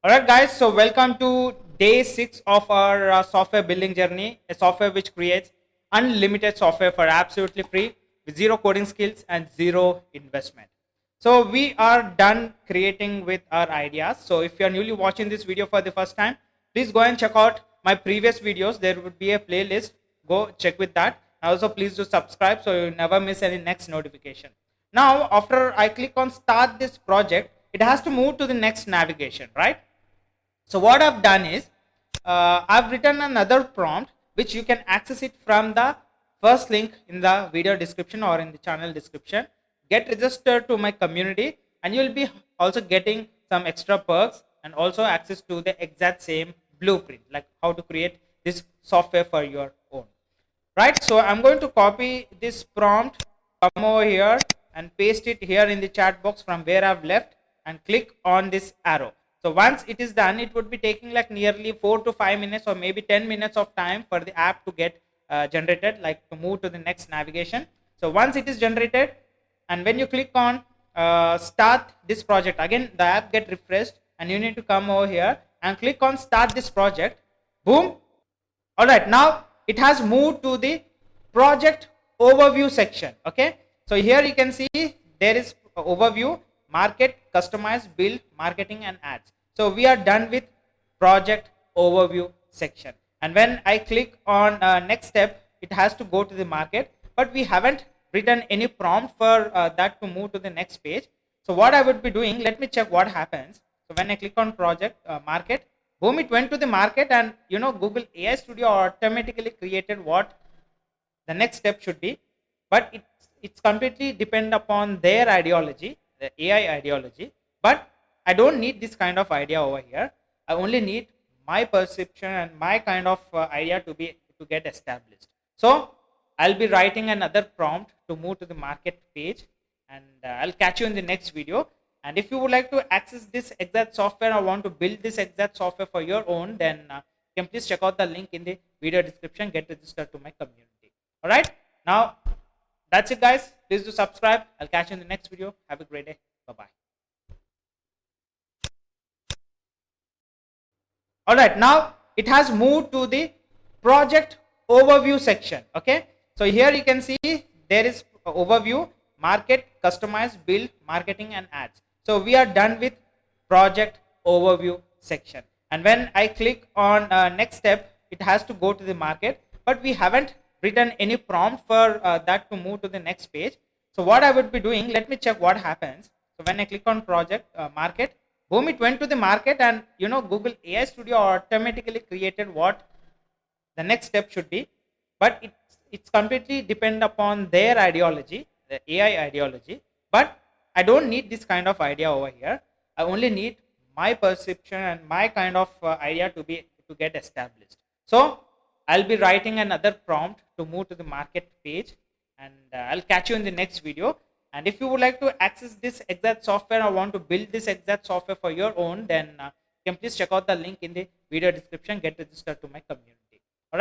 Alright guys, so welcome to day 6 of our software building journey, a software which creates unlimited software for absolutely free with zero coding skills and zero investment. So we are done creating with our ideas. So if you are newly watching this video for the first time, please go and check out my previous videos. There would be a playlist. Go check with that. Also please do subscribe so you never miss any next notification. Now after I click on start this project, it has to move to the next navigation, right? So what I've done is I've written another prompt which you can access it from the first link in the video description or in the channel description. Get registered to my community and you'll be also getting some extra perks and also access to the exact same blueprint, like how to create this software for your own. Right, so I'm going to copy this prompt, come over here and paste it here in the chat box from where I've left and click on this arrow. So once it is done, it would be taking like nearly 4 to 5 minutes or maybe 10 minutes of time for the app to get generated, like to move to the next navigation. So once it is generated, and when you click on start this project, again the app get refreshed and you need to come over here and click on start this project. Boom. All right, now it has moved to the project overview section. Okay, so here you can see there is overview, market, customize, build, marketing and ads. So we are done with project overview section, and when I click on next step, it has to go to the market, but we haven't written any prompt for that to move to the next page. So what I would be doing, let me check what happens. So when I click on project market, boom, it went to the market, and Google AI Studio automatically created what the next step should be, but it's completely depend upon their ideology, the AI ideology. But I don't need this kind of idea over here. I only need my perception and my kind of idea to get established. So I'll be writing another prompt to move to the market page, and I'll catch you in the next video. And if you would like to access this exact software or want to build this exact software for your own, then you can please check out the link in the video description. Get registered to my community. All right, now that's it guys. Please do subscribe. I'll catch you in the next video. Have a great day. Bye bye. All right, now it has moved to the project overview section. Okay, so here you can see there is overview, market, customize, build, marketing and ads. So we are done with project overview section, and when I click on next step, it has to go to the market, but we haven't written any prompt for that to move to the next page. So what I would be doing, let me check what happens. So when I click on project market, boom, it went to the market, and Google AI Studio automatically created what the next step should be, but it's completely depend upon their ideology, the AI ideology. But I don't need this kind of idea over here. I only need my perception and my kind of idea to get established. So I'll be writing another prompt to move to the market page, and I'll catch you in the next video. And if you would like to access this exact software or want to build this exact software for your own, then you can please check out the link in the video description. Get registered to my community.